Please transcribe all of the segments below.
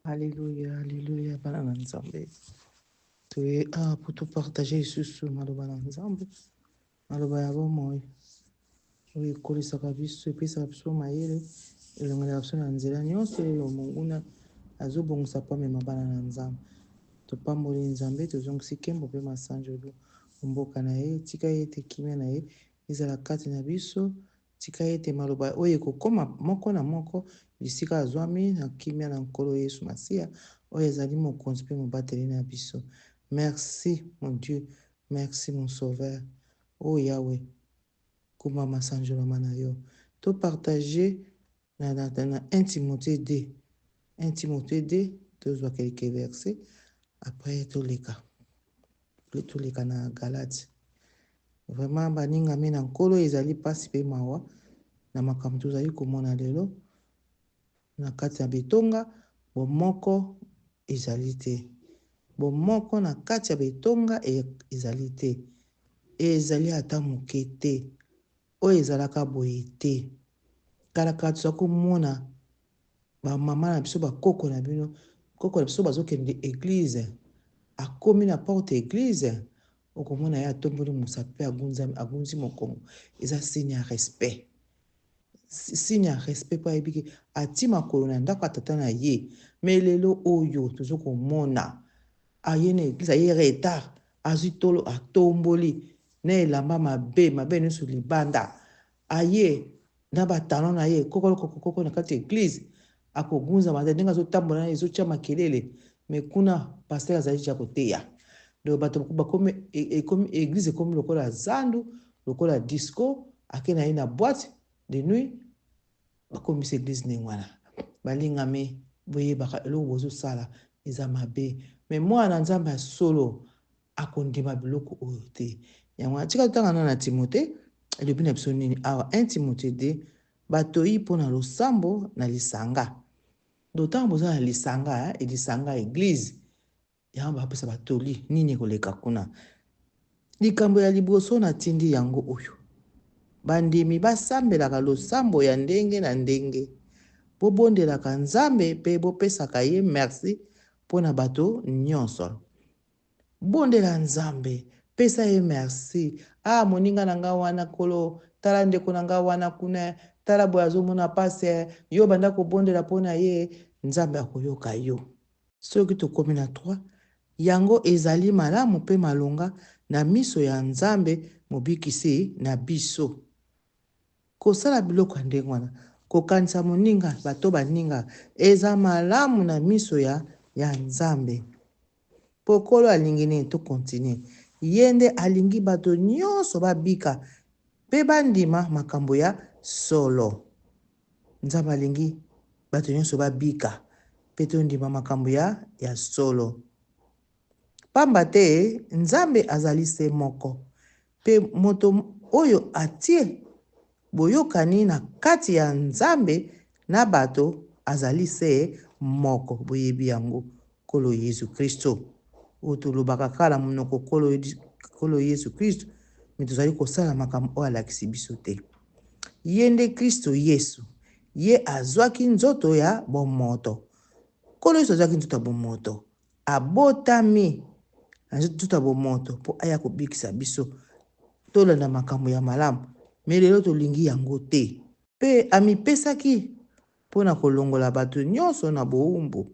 Alléluia, alléluia, bana nzambe. Tu es pour te partager sous maloba nzambe. Maloba ya bomoi. Oui, kolisaka biso epesaka biso mayele elongelaka biso na nzela nyonso oyo monguna azobongisa pamema bana na nzambe. Topamboli nzambe tozongisi nkembo mpe masanjolo mboka na ye tika ete kimia na ye ezala kati na biso tika ete maloba oyo ekokoma moko na moko bisika azwami na kimia na nkolo yesu masiya oyo ezali mokonzi mpe mobateli na biso. Merci mon Dieu, merci mon sauveur. Oh Yahweh, kuma masanjolama na yo to partager na 1 Timothée 2. 1 Timothée 2 tozwa quelques versets après toleka na Galate. Vraiment baningami na nkolo ezali pasi mpe mawa na makambo tozali komona lelo na kati ya betonga bomoko ezali te. Bomoko na kati ya betonga ezali te. Ezali ata moke te. Oyo ezalaka boye te. Kalaka toza komona bamama na biso bakoko na bino koko na biso bazokende eglize akomi na porte eglize okomona ye atomboli musa mpe agunzi mokongo eza signe ya respect. Signe ya respect mpo ayebiki ati makolo na ndako atata na ye me lelo oyo tozokomona aye na eglize aye retard azwi tolo atomboli na elamba mabe nyonso libanda aye na batalon na ye koko na kati eglize akogunza mata ndenge azotambola na ezotia makelele me kuna paster azali tia koteya donc bato bakomi eglize ekomi lokola zandu lokola disco ake na ye na boîte de nuit bakomisa eglize ndenge wana balingami boyebaka eloko bozosala eza mabe me mwana nzambe ya solo akondima biloko oyo te yango atika totanga na Timote elobi na biso nini awa 1 Timote 2 batoyi mpona losambo na lisanga ntango boza na lisanga elisanga eglize yango bapesa batoli nini ekoleka kuna likambo ya liboso natindi yango oyo bandimi basambelaka losambo ya ndenge na ndenge bobondelaka nzambe mpe bopesaka ye merci mpona bato nyonso. Bondela nzambe pesa ye merci moninga na nga wana kolo tala ndeko na nga wana kuna tala boye azomona pase yo banda kobondela mpona ye nzambe akoyoka yo. Soki tokomi na 3 yango ezali malamu mpe malonga na miso ya nzambe mobikisi na biso kosala biloko ya ndenge wana kokanisa moninga bato baninga eza malamu na miso ya nzambe. Pokolo alingi nini to continue ye nde alingi bato nyonso babika mpe bandima makambo ya solo. Nzambe alingi bato nyonso babika mpe tondima makambo ya solo pamba te nzambe azali se moko mpe moto oyo atie boyokani na kati ya nzambe na bato azali se moko boyebi yango kolo Yesu Kristo oyo tolobaka kala monoko kolo Yesu Kristo me tozali kosala makambo oyo alakisi biso te. Ye nde Kristo Yesu ye azwaki nzoto ya bomoto. Kolo Yesu azwaki nzoto ya bomoto abotami na nzoto ya bomoto mpo aya kobikisa biso tolanda makambo ya malamu me lelo tolingi yango te mpe amipesaki mpona kolongola bato nyonso na bowumbu.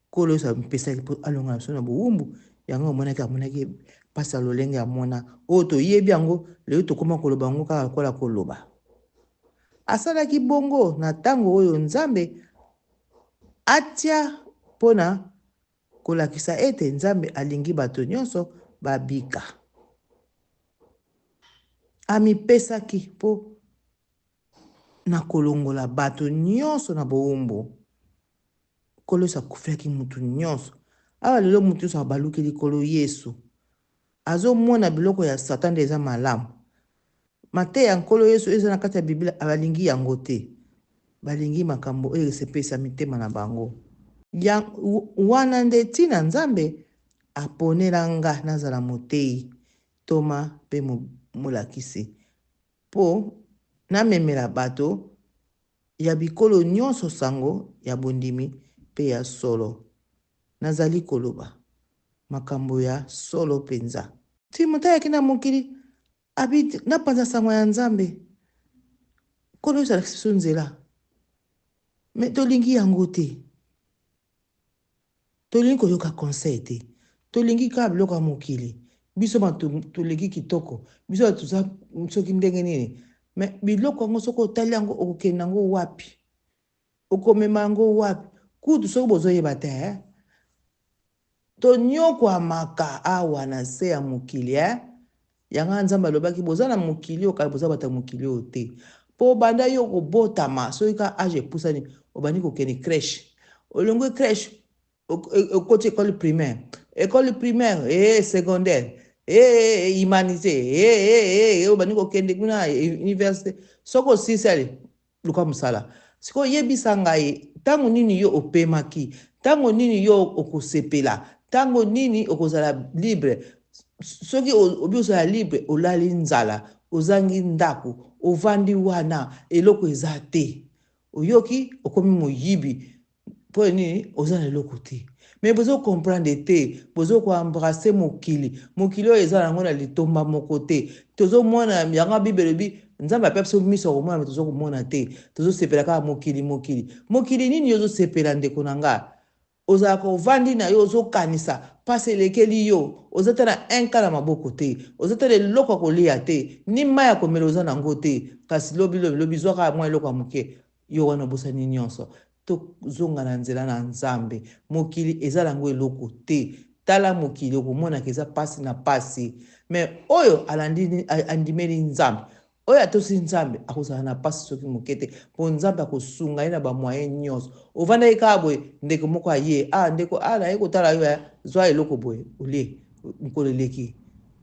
Kolo Yesu amipesaki mpo alongola biso na bowumbu yango amonaki mpasi ya lolenge amona oyo toyebi yango lelo tokóma koloba yango kaka lokola koloba. Asalaki bongo na ntango oyo nzambe atia mpona kolakisa ete nzambe alingi bato nyonso babika. Amipesaki mpo na kolongola bato nyonso na bowumbu. Kolo Yesu akufaki mutu nyonso awa lelo mutu nyonso abalukeli kolo Yesu azomona biloko ya Satan nde eza malamu. Mateya nkolo Yesu eza na kati ya Biblia abalingi yango te balingi makambo oyo esepesa mitema na bango wana nde ntina nzambe aponela nga nazala moteyi toma mpe molakisi mpo namemela bato ya bikolo nyonso sango ya bondimi pe ya solo. Nazali koloba makambo ya solo penza. Ti moto ayaki na mokili abi na panza sango ya Nzambe. Kolo ezalaki biso nzela. Me tolingi yango te. Tolingi koyoka conseil te. Tolingi ka biloko ya mokili. Biso tolingi kitoko. Biso tuza soki ndenge nini. Me biloko yango soko otali yango okokende yango wapi. Okomema yango wapi. Kutu soko bozoyeba te. Tonyokwamaka awa na se ya mokili. Yanga Nzambe alobaki boza na mokili okala boza bata mokili oyo te. Po banda yo kobotama soki ka age epusani obandi kokende crèche. Olongwe crèche okoti école primaire. École primaire secondaire. Humanité. Obandi kokende kuna université. Soko sisali luka musala. Siko yebisa ngai tango nini yo opemaki. Tango nini yo okosepela. Tango nini okozala libre. Soki obi ozala libre olali nzala. Ozangi ndako. Ovandi wana eloko eza te. Oyoki okomi moyibi. Po nini ozana eloko te. Mais bozo comprendre te. Bozo ko embrasser mokili. Mokili oyo eza nango na litomba moko te. Tozo mona yanga bibelobi Nzambe ape biso miso komona tozo komona te. Tozo sepela kaka mokili. Mokili nini yozo sepela ndeko nanga. Ozala ko vandi na yo ozo kanisa pase lekeli yo ozata na enka na maboko te ozata le loko kolia te ni maya komela oza nango te kasi lobi zwaka mwa eloko moke yo wana bosani nyonso to zonga na nzela na Nzambe mokili eza nango eloko te tala mokili okomona keza pasi na pasi mais oyo andimeli Nzambe oyo atosi Nzambe akozala na pasi soki moke te po Nzambe akosunga ye na bamoyen nyonso ovanda eka boye ndeko moko aye ndeko na ye kotala yo zwa eloko boye olie mokolo eleki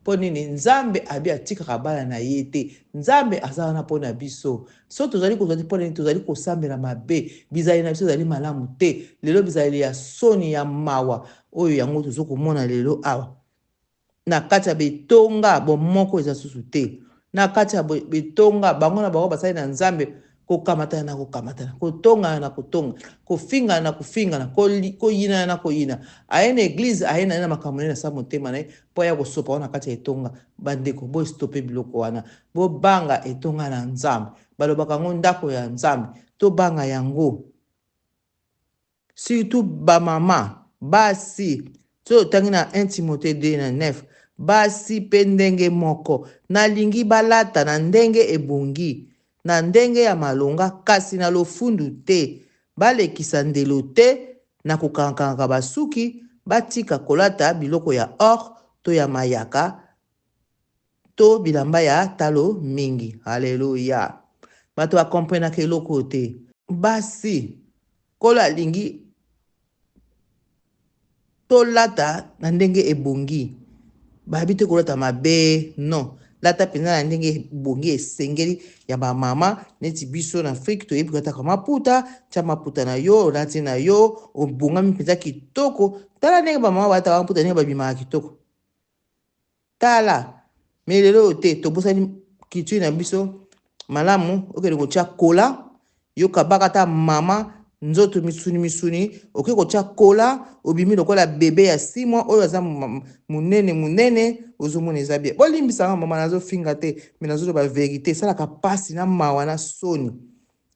po nini Nzambe abi atikaka bana na ye te Nzambe azala na pona biso so tozali kozali te pona tozali kosambela mabe bizali na biso ezali malamu te lelo bizali ya soni ya mawa oyo yango tozokomona lelo awa na kati ya betonga bomoko eza susu te na kati ya betonga bango na bango basali na Nzambe kokamatana na kokamatana kotonga na kotonga kofinga na kofingana koyina na koyina aye na église aye na makambo na sa motema na ye po ya kosopa wana kati ya etonga bandeko bo stoppe biloko wana bo banga etonga na Nzambe balobaka ngo ndako ya Nzambe to banga yango surtout ba mama basi so tangi na 1 Timothée 2:9 basi pe ndenge moko nalingi balata na ndenge ebongi na ndenge ya malonga kasi na lofundu te balekisa ndelo te na kokankanga basuki batika kolata biloko ya or to ya mayaka to bilamba ya talo mingi. Haleluya. Bato akomprenaka eloko te basi kolo alingi tolata na ndenge ebongi babi te kolata mabe non lata penza na ndenge ebongi esengeli ya bamama neti biso na Afrique toyebi kotaka maputa tia maputa na yo olati na yo obongami mpenza kitoko tala ndenge bamama bataka maputa ndenge babimaka kitoko tala me lelo te tobosani kitui na biso malamu okende kotia kola yoka baka ta mama nzoto misuni oke kotia kola obimi lokola bebe ya 6 mois oyo aza munene ozomona eza bien bolimbisanga mama nazofinga te me nazoloba vérité esalaka pasi na mawa na soni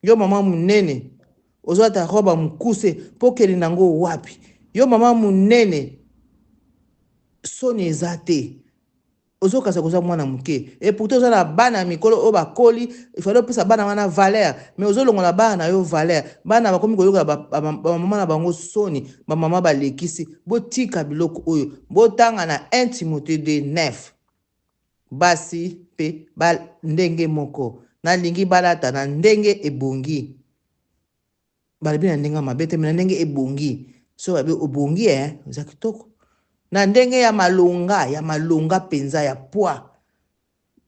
yo mama munene ozwata roba mukuse po kende nango wapi yo mama munene soni eza te ozokasa koza mwana muke et pourtant oza na bana mikolo o bakoli ifalo pesa bana wana valeur mais ozolongola bana na yo valeur bana bakomi koyoka ba mama na bango soni ba mama balekisi botika biloko oyo botanga na 1 Timothée 2:9 basi pe ndenge moko nalingi balata na ndenge ebongi balebi na ndenge mabe te na ndenge ebongi so babe obongi eza kitoko na ndenge ya malonga penza ya poids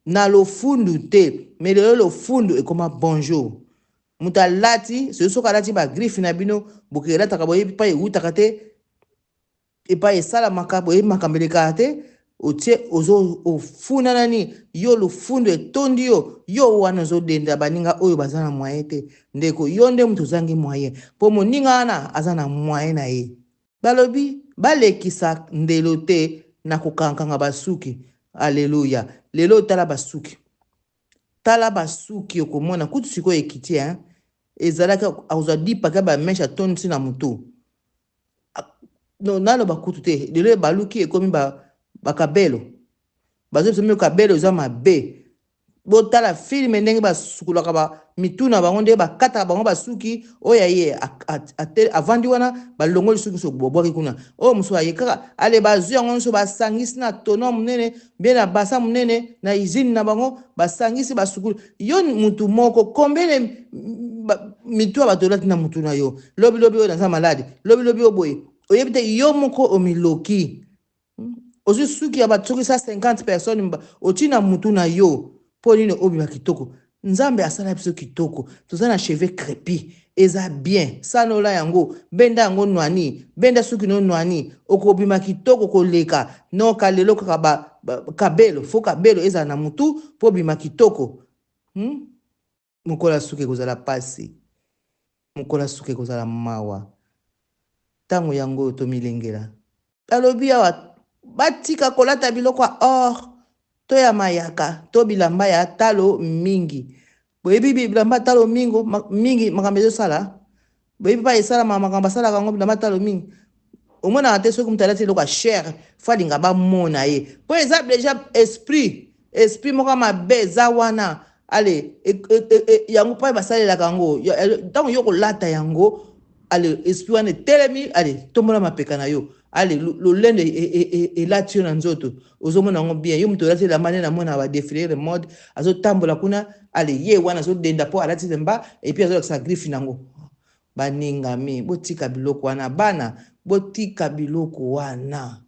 na lofundu te mais lelo lofundu ekoma bonjour muta lati soki alati ba griffe na bino bokelataka boyebi pa ewutaka te epa esalamaka boyebi makambo elekaka te otie ozo ofuna nani yo lufundo etondi yo wana ozodenda baninga oyo baza na moyen te ndeko yo nde mutu ozangi moyen mpo moninga wana aza na moyen na ye balobi balekisa ndelo te na kokankanga basuki. Alleluya. Lelo tala basuki. Tala basuki okomona kutu sikoyo ekiti ezalaki akozwa dipaka bameshe atondisi na motu. Naloba kutu te lelo baluki ekomi bakabelo. Bazobisa kabelo eza mabe. Botala filme ndenge basukulaka mituna bango nde bakataka bango basuki oya ye avandi wana balongoli suki so bobwaki kuna oyo musu aye kaka ale bazwi yango nyonso basangisi na tono munene bien na basa munene na izini na bango basangisi basukulu yo mutu moko kombele mitu bato lati na mutu na yo lobi oyo naza malade lobi oyo boye oyebi te yo moko omiloki ozwi suki ya batokisa 50 personnes oti na mutu na yo po nini obima kitoko nzambe asala biso kitoko toza na cheveux crépi eza bien sanola yango benda yango nwani benda suki no nwani okobima kitoko koleka no kalelo kaka kabelo fo kabelo eza na mutu po bima kitoko mokola suki kozala pasi mokola suki kozala mawa tango yango tomilengela alobi awa batika kolata biloko or to ya mayaka to bilamba ya talo mingi boyebi bilamba talo mingi makambo ezosala boyebi pa esala makambo asalaka yango bilamba talo mingi omona te soki mutu alati eloko ya cher fo alinga bamona ye mpo eza deja esprit moko mabe eza wana ale yango mpo basalelaka yango ntango yo kolata yango ale esprit wana etelemi ale tombola mapeka na yo ale lolendo elati yo na nzoto ozomona yango bien yo mutu olati elamba nde namona badefilere mode azotambola kuna ale ye wana azodenda mpo alati lemba epuis azolakisa griffe nango baningami botika biloko wana bana botika biloko wana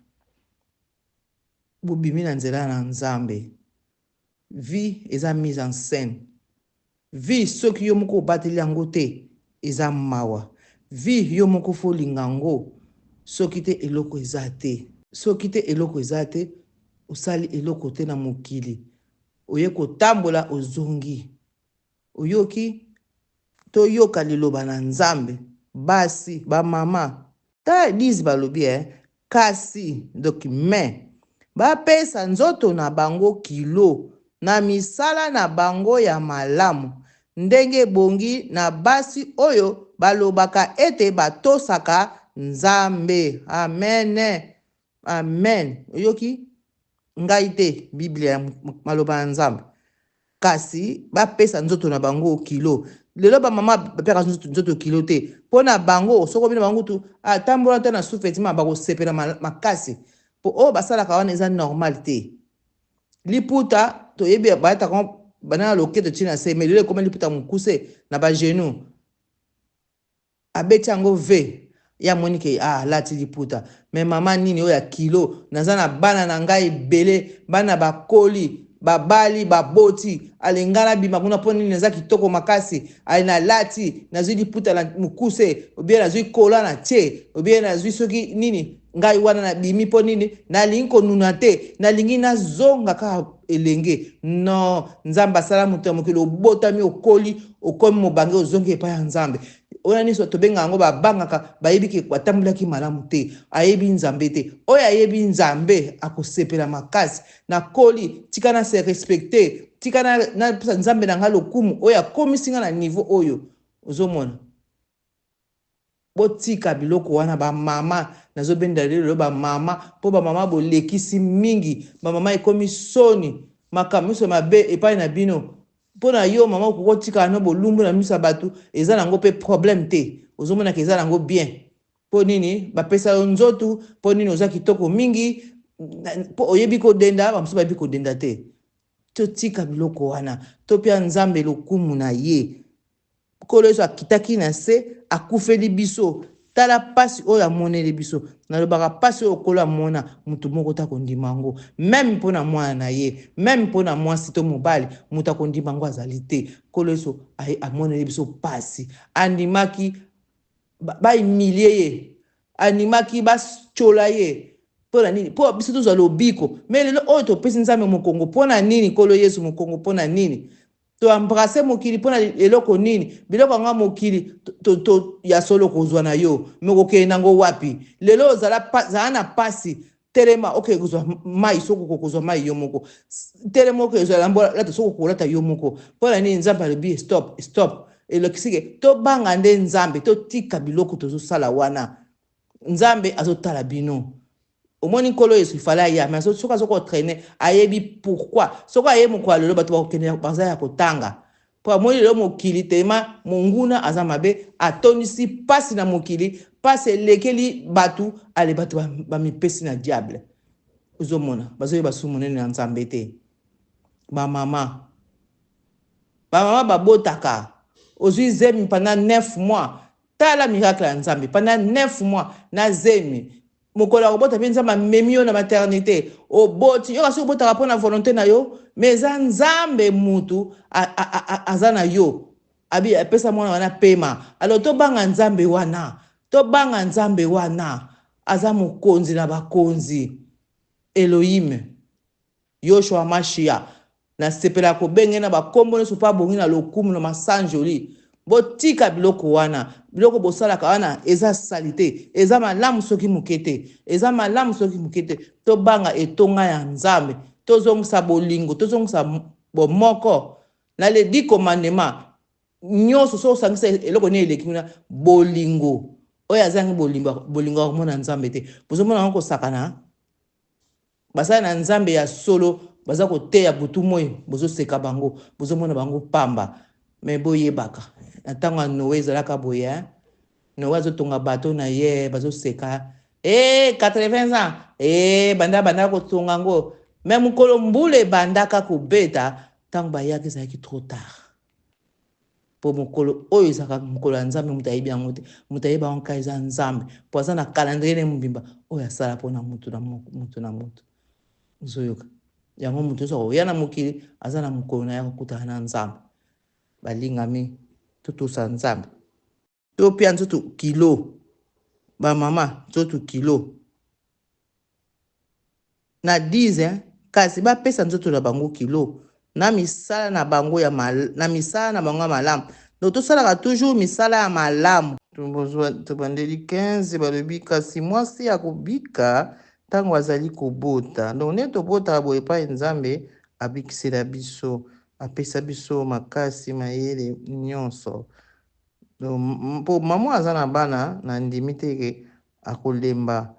bobimi na nzela na nzambe vie eza mise en scène vie soki yo moko obateli yango te eza mawa vie yo moko folinga ngo soki te eloko eza te soki te eloko eza te osali eloko te na mokili oye kotambola ozongi oyoki toyoka liloba na nzambe basi bamama ta elise balobi kasi donc me bapesa nzoto na bango kilo na misala na bango ya malamu ndenge ebongi na basi oyo balobaka ete batosaka nzambe amen amen oyoki ngai te biblia ya maloba ya nzambe kasi bapesa nzoto na bango kilo lelo bamama bapeka nzoto kilo te mpo na bango soko bino bango tu atambola te na sufetima bakosepela makasi mpo oyo basalaka wana eza normal te liputa toyebi bayataka banana loketo ntina se me lelo ekoma liputa mokuse na bagenu abeti yango ve ya monike alati liputa me mama nini oyo ya kilo naza na bana na ngai ebele bana bakoli babali baboti alengana bima kuna mpo nini naza kitoko makasi ali nalati nazwi liputa na mokuse obie nazwi kola na tie obie nazwi soki nini ngai wana nabimi mpo nini nalingi konuna te nalingi nazonga kaka elenge no nzambe asala moto ya mokili obotami okoli okomi mobange ozongi epai ya nzambe oyo nyonso tobenga yango babangaka bayebi batambulaki malamu te ayebi nzambe te oyo ayebi nzambe akosepela makasi nakoli tika na se respecte tika na pesa nzambe na nga lokumu oyo akomisi nga na niveau oyo ozomona botika biloko wana bamama nazobenda lelo bamama mpo bamama bolekisi mingi bamama ekomi soni makambo nyonso mabe epai na bino mpo na yo mama okokotika no bolumbu na miso ya bato eza nango mpe problème te ozomonaka eza nango bien mpo nini bapesa yo nzoto mpo nini oza kitoko mingi mpo oyebi kodenda bamosusu bayebi kodenda te totika biloko wana topia nzambe lokumu na ye kolo yesu akitaki na se akufeli biso tala pasi oyo amoneli biso nalobaka pasi oyo kolo amona mutu moko ta kondima yango meme mpo na mwana na ye meme mpo na mwasi to mobali mutu akondima yango azali te kolo yesu amoneli biso pasi andimaki bahumilie ye andimaki batyola ye Pona nini? Po biso tozwa lobiko. Mais lelo oyo topesi nzambe mokongo pona nini kolo Yesu mokongo pona nini? To embrasser mokili pona eloko nini? Biloko nga mokili to ya solo kozwa na yo. Me kokende nango wapi? Lelo zala na pasi. Telema okay kozwa mai soko kozwa mai yo moko. Telema okay kozwa lambo lata soko kolata yo moko. Pona nini nzambe alobi stop. Elokisike to banga nde nzambe to tika biloko tozo sala wana. Nzambe azotala bino. Omoni nkolo Yesu ifala ya mais soka soko traîner ayebi pourquoi soko ayebi moko alelo bato bakokende baza ya kotanga po amoni lelo mokili tema monguna aza mabe atondisi pasi na mokili pasi elekeli batu ale batu bamipesi na diable uzomona bazoyeba su monene na nzambe te bamama babotaka ozwi zemi pendant 9 mois tala miracle ya nzambe pendant 9 mois na zemi mokolo akobota mpe nzambe amemi yo na maternité oboti yo kasi obotaka mpo na volonté na yo mais eza nzambe mutu aza na yo abi apesa mwana wana pema alors tobanga nzambe wana aza mokonzi na bakonzi Elohim Yoshua Mashia na sepela kobenge na bakombo nyonso mpo abongi na lokumu na masanjoli botika biloko wana biloko bosalaka wana eza salite eza malamu soki mukete eza malamu soki mukete tobanga etonga ya nzambe tozongisa bolingo tozongisa bomoko na le 10 commandement nyonso so osangisa eloko ni eleki kuna bolingo oyo azangi bolingo akomona nzambe te bozomona ngo kosakana basala na nzambe ya solo baza koteya butu moi bozoseka bango bozomona bango pamba me boyebaka na ntango ya Noe ezalaka boye Noe azotonga bato na ye bazoseka 80 ans banda kotonga ngo me mokolo mbula ebandaka kobeta ntango bayaki ezalaki trop tard po mokolo oyo ezalaka mokolo ya nzambe moto ayebi yango te moto ayeba yango eza nzambe po aza na calendrier ne mobimba oyo asala mpona motu na motu zoyoka yango moto nyonso akoya na mokili aza na mokolo na ye akokutana na nzambe balingami totosa nzambe topia nzoto kilo bamama nzoto kilo na 10 kasi bapesa nzoto na bango kilo na misala na bango ya malamu donc tosalaka toujours misala ya malamu tobandeli 15 balobi kasi mwasi akobika ntango azali kobota donc nde tobotaka boye epai nzambe abikisela biso apesa biso makasi mayele nyonso mpo mama aza na bana na ndimi teke akolemba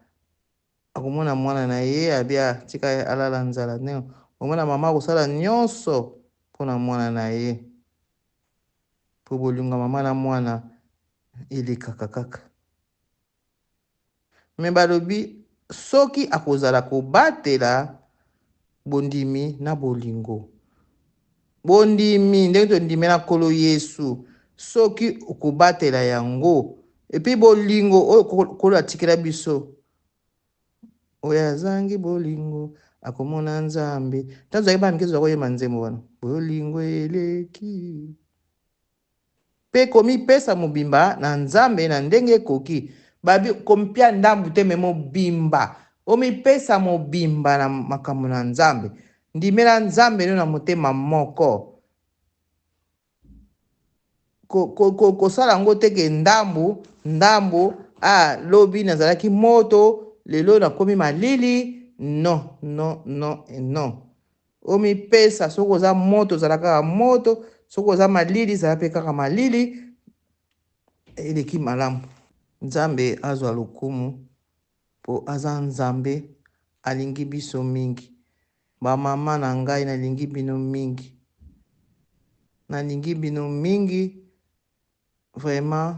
akomona mwana na ye abia tika alala nzala ndenge omona mama akosala nyonso mpona mwana na ye mpo bolinga mama na mwana elekaka kaka me balobi soki akozala kobatela bondimi na bolingo bondimi ndenge tondimela nkolo Yesu soki okobatela yango epi bolingo oyo kolo atikela biso oyo azangi bolingo akomona nzambe tazwaki bamike tozwa koyeba nzembo wana bolingo eleki mpe komipesa mobimba na nzambe na ndenge ekoki babi kompia ndambu te me mobimba omipesa mobimba na makambo na nzambe ndimela nzambe no na motema moko kosala yango teke ndambu lobi nazalaki moto lelo nakomi malili non omipesa soki oza moto ozala kaka moto soki oza malili zala mpe kaka malili eleki malamu nzambe azwa lokumu po aza nzambe alingi biso mingi bamama na ngai nalingi bino mingi vraiment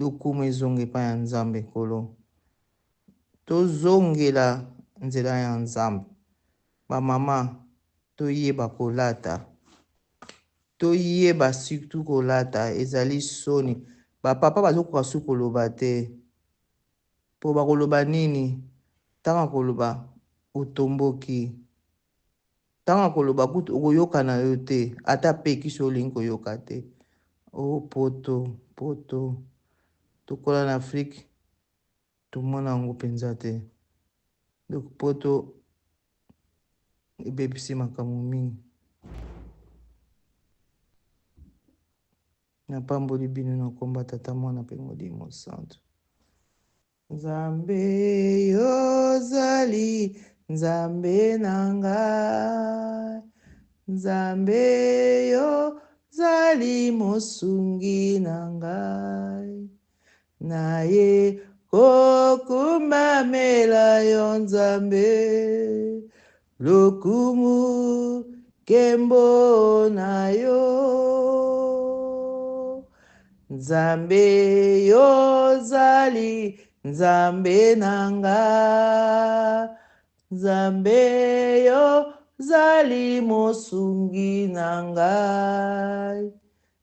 lokumu ezonga epai ya nzambe kolo tozongela nzela ya nzambe bamama toyeba kolata toyeba surtout kolata ezali soni bapapa bazokoka su koloba te po bakoloba nini ntango koloba otomboki ntango koloba kutu okoyoka na yo te ata pekisi olingi koyoka te poto tokola na Afrique tomona yango mpenza te donc poto ebebisi makambo mingi. Napamboli bino na komba Tata Mwana mpe Molimo Santo. Nzambe yozali nzambe na ngai, nzambe yozali mosungi na ngai, naye kokumbamela yo nzambe, lokumu kembo na yo. Nzambe yozali nzambe na ngai, nzambe yozali mosungi na ngai,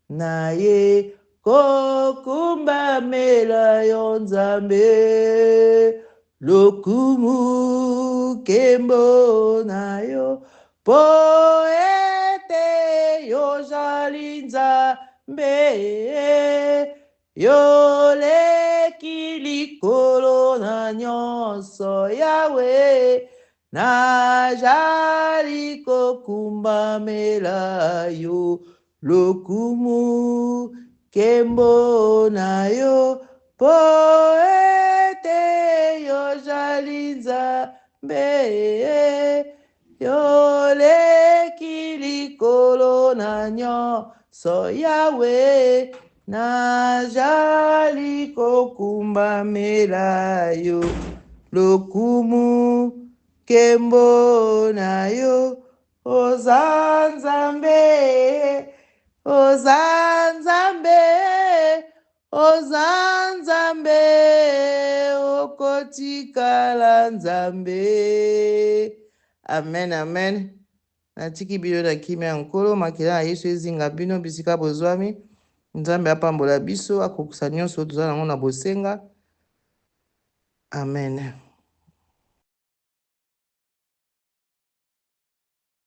naye kokumbamela yo nzambe, lokumu kembo na yo, po ete yozali nzambe, yoleki likolo na nyonso Yawe, nazali kokumbamela yo, lokumu kembo na yo, po ete yozali nzambe, yoleki likolo na nyonso Yawe, nazali kokumbamela yo, lokumu kembo na yo, oza nzambe, oza nzambe, oza nzambe, okotikala nzambe. Amen, amen. Natiki bino na kimia nkolo, makila na Yesu ezinga bino bisika bozwami. Nzambe apambola biso, akokusa nyonso tozala nango na bosenga. Amen.